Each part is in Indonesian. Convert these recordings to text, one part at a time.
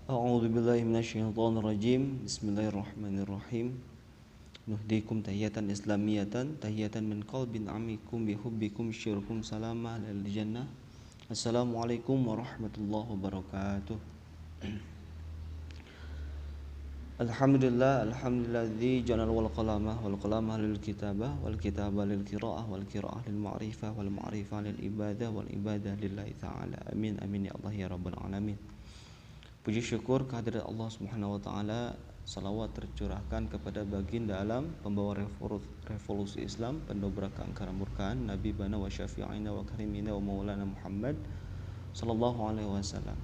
A'udzu billahi minasyaitonir rajim. Bismillahirrahmanirrahim. Nuhdikum tahiyatan islamiyatan tahiyatan min qalbin amikum bihubbikum syirkum salama lil jannah. Assalamualaikum warahmatullahi wabarakatuh. Alhamdulilladzi ja'ala wal qalama lil kitabah wal kitaba lil qiraah wal qiraah lil ma'rifah wal ma'rifah lil ibadah wal ibadah lillahi ta'ala. Amin amin ya Allah ya rabbal alamin. Puji syukur kehadirat Allah Subhanahu wa taala, salawat tercurahkan kepada baginda alam, pembawa revolusi Islam, pendobrak keangkaran murkaan, Nabi bana wa syafi'ina wa karimina wa maulana Muhammad sallallahu alaihi wasallam.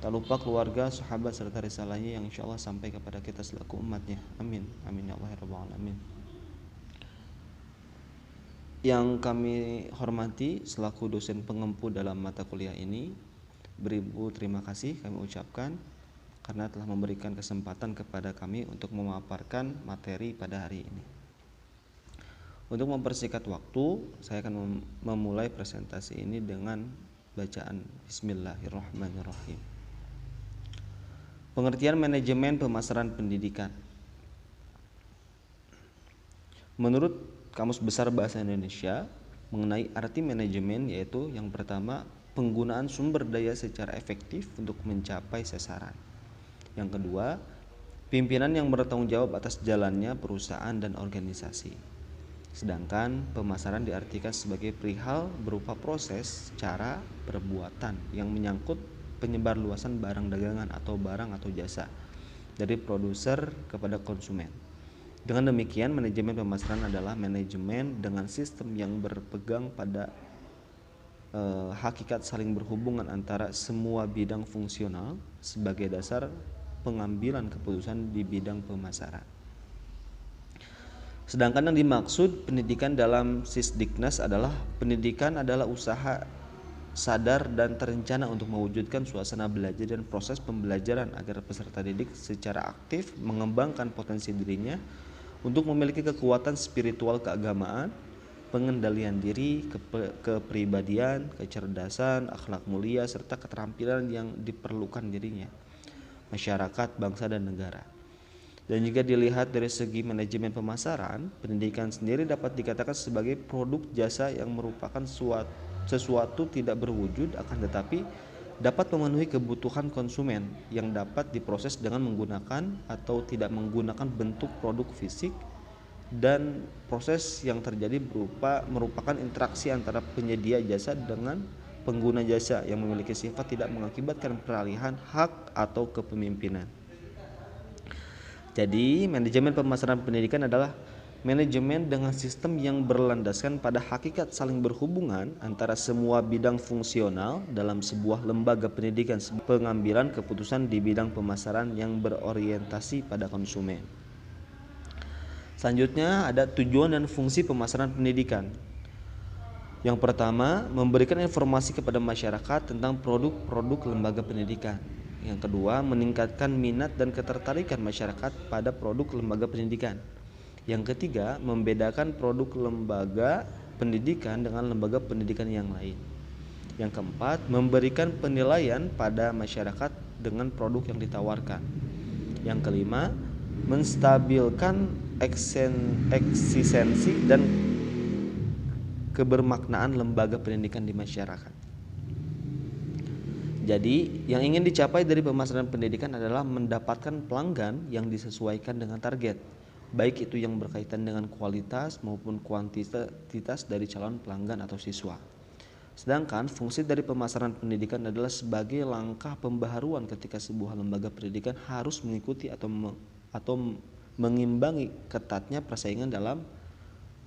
Tak lupa keluarga, sahabat serta risalahnya yang insyaallah sampai kepada kita selaku umatnya. Amin. Amin ya Allah ya rabbal alamin. Yang kami hormati selaku dosen pengempu dalam mata kuliah ini, beribu terima kasih kami ucapkan karena telah memberikan kesempatan kepada kami untuk memaparkan materi pada hari ini. Untuk mempersingkat waktu, saya akan memulai presentasi ini dengan bacaan Bismillahirrahmanirrahim. Pengertian manajemen pemasaran pendidikan. Menurut Kamus Besar Bahasa Indonesia, mengenai arti manajemen yaitu yang pertama, penggunaan sumber daya secara efektif untuk mencapai sasaran. Yang kedua, pimpinan yang bertanggung jawab atas jalannya perusahaan dan organisasi. Sedangkan pemasaran diartikan sebagai perihal berupa proses, cara, perbuatan yang menyangkut penyebarluasan barang dagangan atau barang atau jasa dari produser kepada konsumen. Dengan demikian, manajemen pemasaran adalah manajemen dengan sistem yang berpegang pada hakikat saling berhubungan antara semua bidang fungsional sebagai dasar pengambilan keputusan di bidang pemasaran. Sedangkan yang dimaksud pendidikan dalam Sisdiknas adalah pendidikan adalah usaha sadar dan terencana untuk mewujudkan suasana belajar dan proses pembelajaran agar peserta didik secara aktif mengembangkan potensi dirinya untuk memiliki kekuatan spiritual keagamaan, pengendalian diri, kepribadian, kecerdasan, akhlak mulia, serta keterampilan yang diperlukan dirinya, masyarakat, bangsa, dan negara. Dan juga dilihat dari segi manajemen pemasaran, pendidikan sendiri dapat dikatakan sebagai produk jasa yang merupakan sesuatu tidak berwujud akan tetapi dapat memenuhi kebutuhan konsumen yang dapat diproses dengan menggunakan atau tidak menggunakan bentuk produk fisik, dan proses yang terjadi merupakan interaksi antara penyedia jasa dengan pengguna jasa yang memiliki sifat tidak mengakibatkan peralihan hak atau kepemimpinan. Jadi, manajemen pemasaran pendidikan adalah manajemen dengan sistem yang berlandaskan pada hakikat saling berhubungan antara semua bidang fungsional dalam sebuah lembaga pendidikan, pengambilan keputusan di bidang pemasaran yang berorientasi pada konsumen. Selanjutnya ada tujuan dan fungsi pemasaran pendidikan. Yang pertama, memberikan informasi kepada masyarakat tentang produk-produk lembaga pendidikan. Yang kedua, meningkatkan minat dan ketertarikan masyarakat pada produk lembaga pendidikan. Yang ketiga, membedakan produk lembaga pendidikan dengan lembaga pendidikan yang lain. Yang keempat, memberikan penilaian pada masyarakat dengan produk yang ditawarkan. Yang kelima, menstabilkan eksistensi dan kebermaknaan lembaga pendidikan di masyarakat. Jadi, yang ingin dicapai dari pemasaran pendidikan adalah mendapatkan pelanggan yang disesuaikan dengan target, baik itu yang berkaitan dengan kualitas maupun kuantitas dari calon pelanggan atau siswa. Sedangkan fungsi dari pemasaran pendidikan adalah sebagai langkah pembaharuan ketika sebuah lembaga pendidikan harus mengikuti atau mengimbangi ketatnya persaingan dalam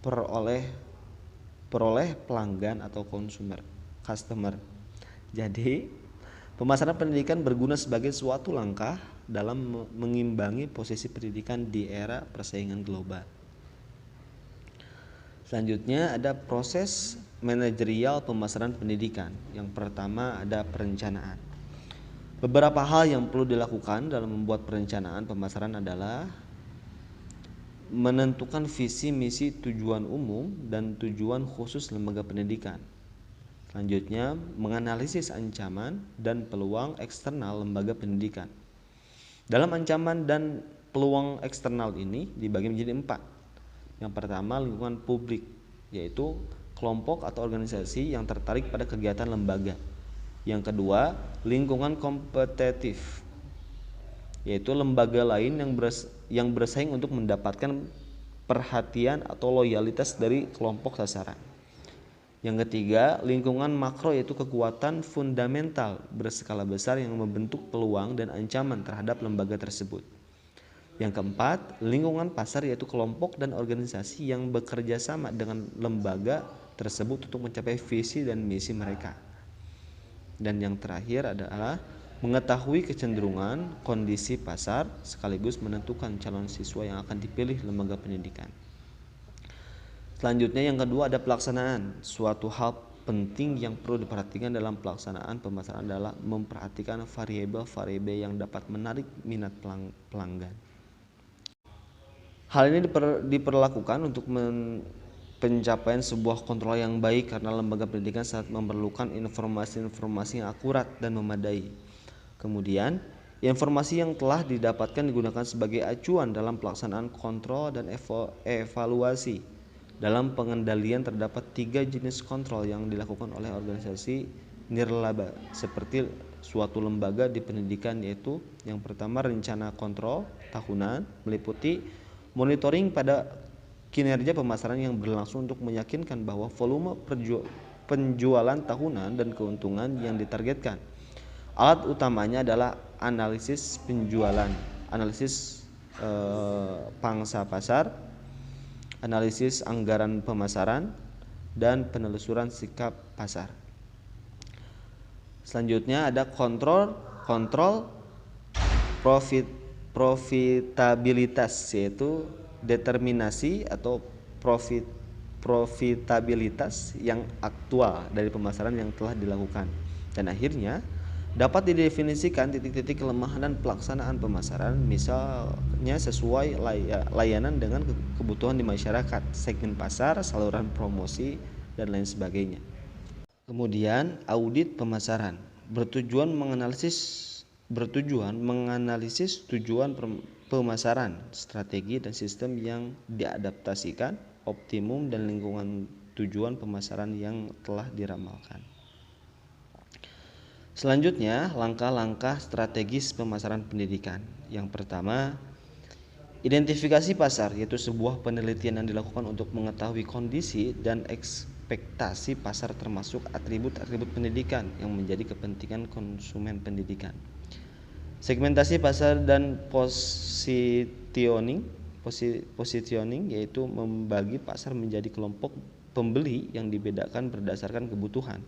peroleh pelanggan atau customer. Jadi, pemasaran pendidikan berguna sebagai suatu langkah dalam mengimbangi posisi pendidikan di era persaingan global. Selanjutnya ada proses manajerial pemasaran pendidikan. Yang pertama ada perencanaan. Beberapa hal yang perlu dilakukan dalam membuat perencanaan pemasaran adalah menentukan visi misi tujuan umum dan tujuan khusus lembaga pendidikan. Selanjutnya, menganalisis ancaman dan peluang eksternal lembaga pendidikan. Dalam ancaman dan peluang eksternal ini dibagi menjadi 4. Yang pertama, lingkungan publik, yaitu kelompok atau organisasi yang tertarik pada kegiatan lembaga. Yang kedua, lingkungan kompetitif, yaitu lembaga lain yang bersaing untuk mendapatkan perhatian atau loyalitas dari kelompok sasaran. Yang ketiga, lingkungan makro, yaitu kekuatan fundamental berskala besar yang membentuk peluang dan ancaman terhadap lembaga tersebut. Yang keempat, lingkungan pasar, yaitu kelompok dan organisasi yang bekerja sama dengan lembaga tersebut untuk mencapai visi dan misi mereka. Dan yang terakhir adalah mengetahui kecenderungan kondisi pasar sekaligus menentukan calon siswa yang akan dipilih lembaga pendidikan. Selanjutnya yang kedua ada pelaksanaan. Suatu hal penting yang perlu diperhatikan dalam pelaksanaan pemasaran adalah memperhatikan variabel-variabel yang dapat menarik minat pelanggan. Hal ini diperlakukan untuk pencapaian sebuah kontrol yang baik karena lembaga pendidikan sangat memerlukan informasi-informasi yang akurat dan memadai. Kemudian, informasi yang telah didapatkan digunakan sebagai acuan dalam pelaksanaan kontrol dan evaluasi. Dalam pengendalian terdapat 3 jenis kontrol yang dilakukan oleh organisasi nirlaba seperti suatu lembaga di pendidikan, yaitu yang pertama rencana kontrol tahunan meliputi monitoring pada kinerja pemasaran yang berlangsung untuk meyakinkan bahwa volume penjualan tahunan dan keuntungan yang ditargetkan. Alat utamanya adalah analisis penjualan, analisis pangsa pasar, analisis anggaran pemasaran, dan penelusuran sikap pasar. Selanjutnya ada kontrol profitabilitas, yaitu determinasi atau profitabilitas yang aktual dari pemasaran yang telah dilakukan. Dan akhirnya dapat didefinisikan titik-titik kelemahan dan pelaksanaan pemasaran, misalnya sesuai layanan dengan kebutuhan di masyarakat, segmen pasar, saluran promosi, dan lain sebagainya. Kemudian audit pemasaran bertujuan menganalisis tujuan pemasaran, strategi dan sistem yang diadaptasikan, optimum dan lingkungan tujuan pemasaran yang telah diramalkan. Selanjutnya, langkah-langkah strategis pemasaran pendidikan. Yang pertama, identifikasi pasar, yaitu sebuah penelitian yang dilakukan untuk mengetahui kondisi dan ekspektasi pasar termasuk atribut-atribut pendidikan yang menjadi kepentingan konsumen pendidikan. Segmentasi pasar dan positioning, yaitu membagi pasar menjadi kelompok pembeli yang dibedakan berdasarkan kebutuhan,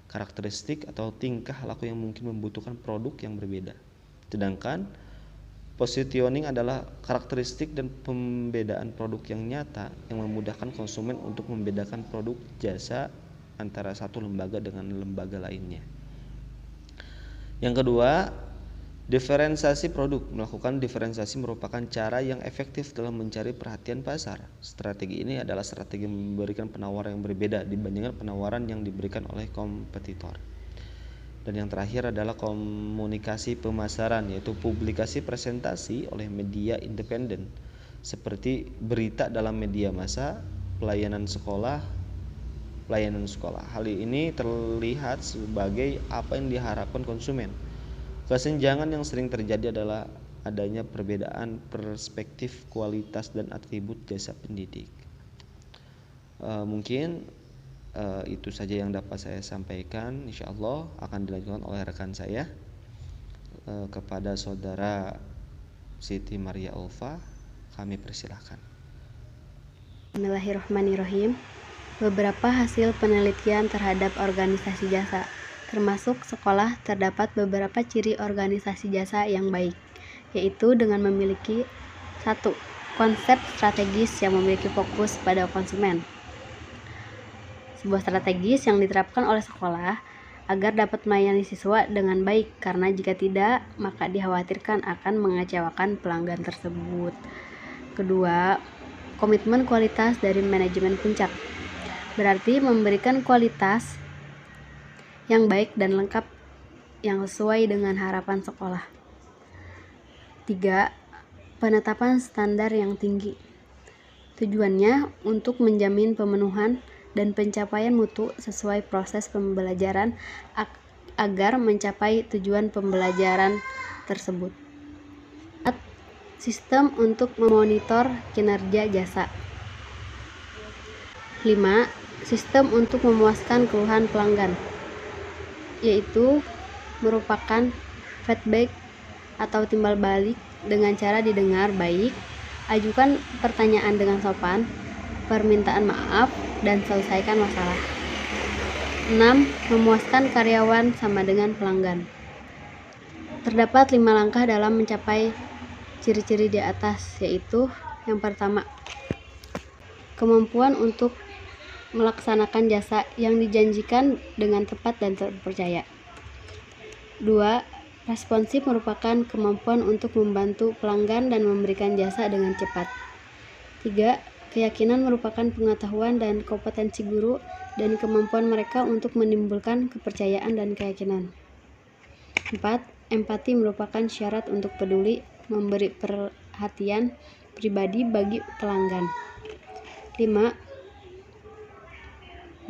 karakteristik atau tingkah laku yang mungkin membutuhkan produk yang berbeda. Sedangkan positioning adalah karakteristik dan pembedaan produk yang nyata yang memudahkan konsumen untuk membedakan produk jasa antara satu lembaga dengan lembaga lainnya. Yang kedua, diferensiasi produk. Melakukan diferensiasi merupakan cara yang efektif dalam mencari perhatian pasar. Strategi ini adalah strategi memberikan penawaran yang berbeda dibandingkan penawaran yang diberikan oleh kompetitor. Dan yang terakhir adalah komunikasi pemasaran, yaitu publikasi presentasi oleh media independen seperti berita dalam media massa, pelayanan sekolah. Hal ini terlihat sebagai apa yang diharapkan konsumen. Kesenjangan yang sering terjadi adalah adanya perbedaan perspektif kualitas dan atribut jasa pendidik. Mungkin itu saja yang dapat saya sampaikan. Insyaallah akan dilanjutkan oleh rekan saya. Kepada saudara Siti Maria Ulfa, kami persilahkan. Bismillahirrahmanirrahim. Beberapa hasil penelitian terhadap organisasi jasa. Termasuk sekolah, terdapat beberapa ciri organisasi jasa yang baik, yaitu dengan memiliki 1. Konsep strategis yang memiliki fokus pada konsumen. Sebuah strategis yang diterapkan oleh sekolah agar dapat melayani siswa dengan baik, karena jika tidak, maka dikhawatirkan akan mengecewakan pelanggan tersebut. Kedua, komitmen kualitas dari manajemen puncak. Berarti memberikan kualitas yang baik dan lengkap yang sesuai dengan harapan sekolah. 3. Penetapan standar yang tinggi. Tujuannya untuk menjamin pemenuhan dan pencapaian mutu sesuai proses pembelajaran agar mencapai tujuan pembelajaran tersebut. 4. Sistem untuk memonitor kinerja jasa. 5. Sistem untuk memuaskan keluhan pelanggan, yaitu merupakan feedback atau timbal balik dengan cara didengar baik, ajukan pertanyaan dengan sopan, permintaan maaf, dan selesaikan masalah. 6. Memuaskan karyawan sama dengan pelanggan. Terdapat 5 langkah dalam mencapai ciri-ciri di atas, yaitu yang pertama, kemampuan untuk melaksanakan jasa yang dijanjikan dengan tepat dan terpercaya. 2. Responsif merupakan kemampuan untuk membantu pelanggan dan memberikan jasa dengan cepat. 3. Keyakinan merupakan pengetahuan dan kompetensi guru dan kemampuan mereka untuk menimbulkan kepercayaan dan keyakinan. 4. Empati merupakan syarat untuk peduli memberi perhatian pribadi bagi pelanggan. 5.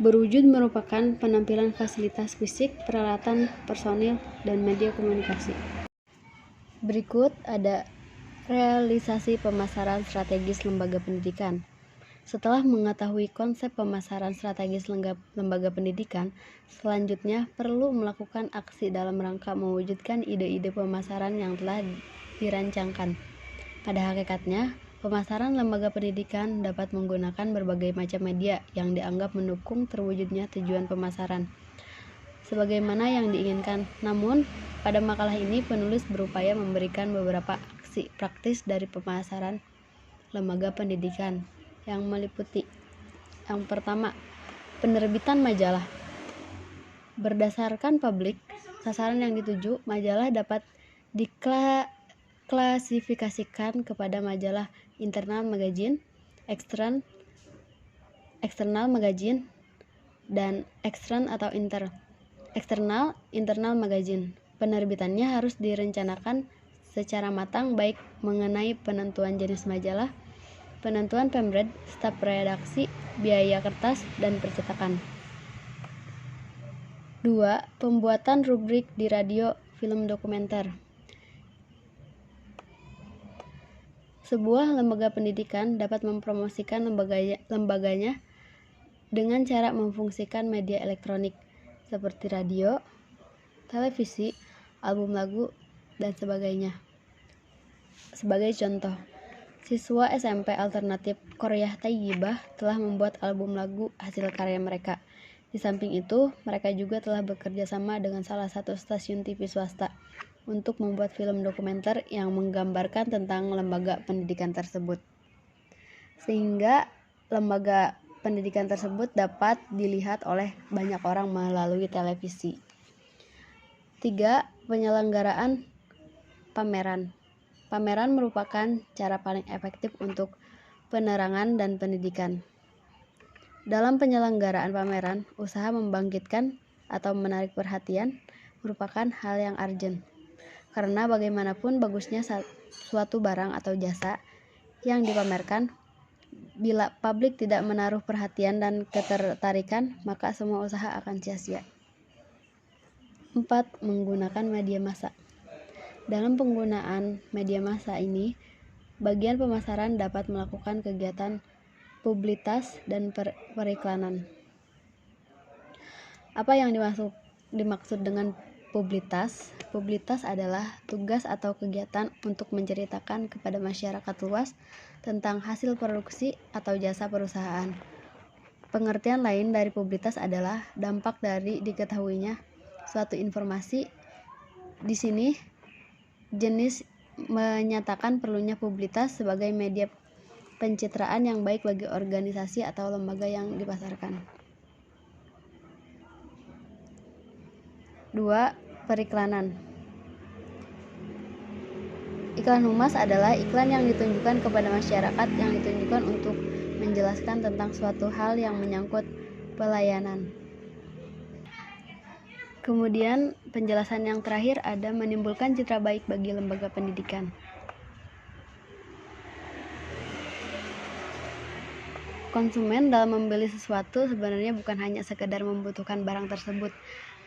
Berwujud merupakan penampilan fasilitas fisik, peralatan, personil, dan media komunikasi. Berikut ada realisasi pemasaran strategis lembaga pendidikan. Setelah mengetahui konsep pemasaran strategis lembaga pendidikan, selanjutnya perlu melakukan aksi dalam rangka mewujudkan ide-ide pemasaran yang telah dirancangkan. Pada hakikatnya, pemasaran lembaga pendidikan dapat menggunakan berbagai macam media yang dianggap mendukung terwujudnya tujuan pemasaran sebagaimana yang diinginkan. Namun, pada makalah ini penulis berupaya memberikan beberapa aksi praktis dari pemasaran lembaga pendidikan yang meliputi: yang pertama, penerbitan majalah. Berdasarkan publik sasaran yang dituju, majalah dapat diklasifikasikan kepada majalah internal magazine, eksternal magazine, dan internal magazine. Penerbitannya harus direncanakan secara matang, baik mengenai penentuan jenis majalah, penentuan pemret, staf redaksi, biaya kertas, dan percetakan. 2. Pembuatan rubrik di radio, film dokumenter. Sebuah lembaga pendidikan dapat mempromosikan lembaganya dengan cara memfungsikan media elektronik seperti radio, televisi, album lagu, dan sebagainya. Sebagai contoh, siswa SMP Alternatif Qoryah Thayyibah telah membuat album lagu hasil karya mereka. Di samping itu, mereka juga telah bekerja sama dengan salah satu stasiun TV swasta untuk membuat film dokumenter yang menggambarkan tentang lembaga pendidikan tersebut, sehingga lembaga pendidikan tersebut dapat dilihat oleh banyak orang melalui televisi. 3. Penyelenggaraan pameran. Pameran merupakan cara paling efektif untuk penerangan dan pendidikan. Dalam penyelenggaraan pameran, usaha membangkitkan atau menarik perhatian merupakan hal yang urgent. Karena bagaimanapun bagusnya suatu barang atau jasa yang dipamerkan, bila publik tidak menaruh perhatian dan ketertarikan, maka semua usaha akan sia-sia. 4. Menggunakan media massa. Dalam penggunaan media massa ini, bagian pemasaran dapat melakukan kegiatan publisitas dan periklanan. Apa yang dimaksud dengan publisitas? Publisitas adalah tugas atau kegiatan untuk menceritakan kepada masyarakat luas tentang hasil produksi atau jasa perusahaan. Pengertian lain dari publisitas adalah dampak dari diketahuinya suatu informasi. Di sini, jenis menyatakan perlunya publisitas sebagai media pencitraan yang baik bagi organisasi atau lembaga yang dipasarkan. 2. Periklanan. Iklan humas adalah iklan yang ditunjukkan kepada masyarakat yang ditunjukkan untuk menjelaskan tentang suatu hal yang menyangkut pelayanan. Kemudian penjelasan yang terakhir ada menimbulkan citra baik bagi lembaga pendidikan. Konsumen dalam membeli sesuatu sebenarnya bukan hanya sekedar membutuhkan barang tersebut,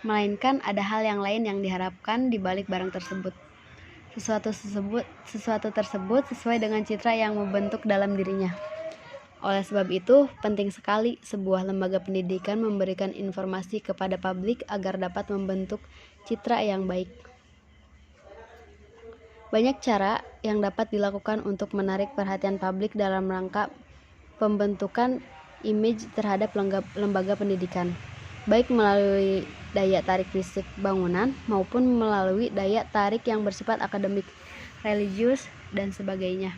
melainkan ada hal yang lain yang diharapkan di balik barang tersebut. Sesuatu tersebut sesuai dengan citra yang membentuk dalam dirinya. Oleh sebab itu, penting sekali sebuah lembaga pendidikan memberikan informasi kepada publik agar dapat membentuk citra yang baik. Banyak cara yang dapat dilakukan untuk menarik perhatian publik dalam rangka pembentukan image terhadap lembaga pendidikan, baik melalui daya tarik fisik bangunan maupun melalui daya tarik yang bersifat akademik, religius, dan sebagainya.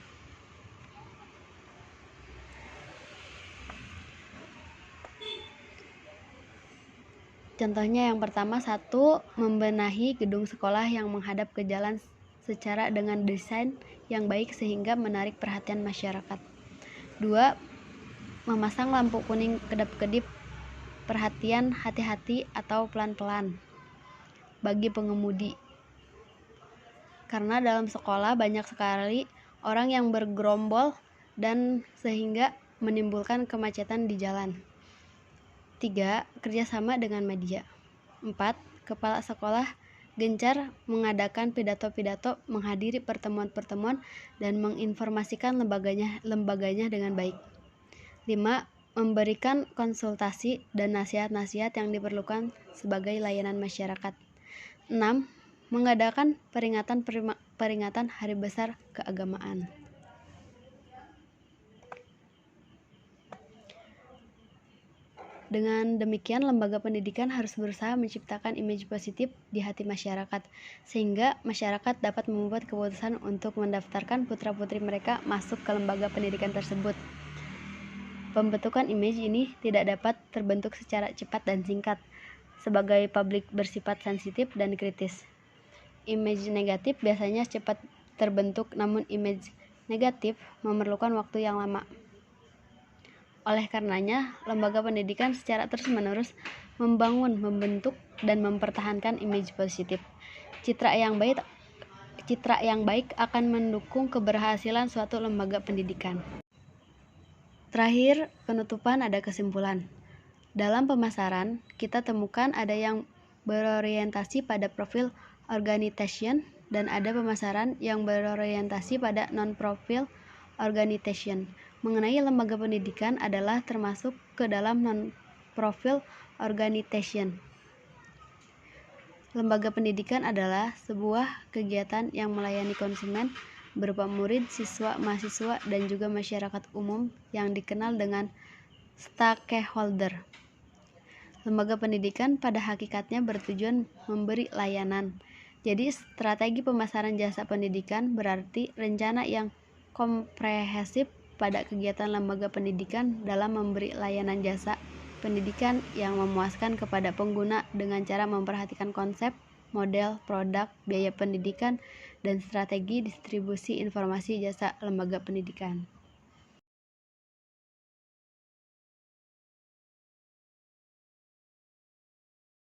Contohnya yang pertama, 1. Membenahi gedung sekolah yang menghadap ke jalan secara dengan desain yang baik sehingga menarik perhatian masyarakat. 2. Memasang lampu kuning kedap-kedip perhatian hati-hati atau pelan-pelan bagi pengemudi. Karena dalam sekolah banyak sekali orang yang bergerombol dan sehingga menimbulkan kemacetan di jalan. 3. Kerjasama dengan media. 4. Kepala sekolah gencar mengadakan pidato-pidato, menghadiri pertemuan-pertemuan, dan menginformasikan lembaganya dengan baik. 5. Memberikan konsultasi dan nasihat-nasihat yang diperlukan sebagai layanan masyarakat. 6. Mengadakan peringatan hari besar keagamaan. Dengan demikian, lembaga pendidikan harus berusaha menciptakan image positif di hati masyarakat, sehingga masyarakat dapat membuat keputusan untuk mendaftarkan putra-putri mereka masuk ke lembaga pendidikan tersebut. Pembentukan image ini tidak dapat terbentuk secara cepat dan singkat, sebagai publik bersifat sensitif dan kritis. Image negatif biasanya cepat terbentuk, namun image negatif memerlukan waktu yang lama. Oleh karenanya, lembaga pendidikan secara terus-menerus membangun, membentuk, dan mempertahankan image positif. Citra yang baik akan mendukung keberhasilan suatu lembaga pendidikan. Terakhir, penutupan ada kesimpulan. Dalam pemasaran, kita temukan ada yang berorientasi pada profil organization dan ada pemasaran yang berorientasi pada non-profil organization. Mengenai lembaga pendidikan adalah termasuk ke dalam non-profil organization. Lembaga pendidikan adalah sebuah kegiatan yang melayani konsumen berupa murid, siswa, mahasiswa, dan juga masyarakat umum yang dikenal dengan stakeholder. Lembaga pendidikan pada hakikatnya bertujuan memberi layanan. Jadi, strategi pemasaran jasa pendidikan berarti rencana yang komprehensif pada kegiatan lembaga pendidikan dalam memberi layanan jasa pendidikan yang memuaskan kepada pengguna dengan cara memperhatikan konsep, model, produk, biaya pendidikan, dan strategi distribusi informasi jasa lembaga pendidikan.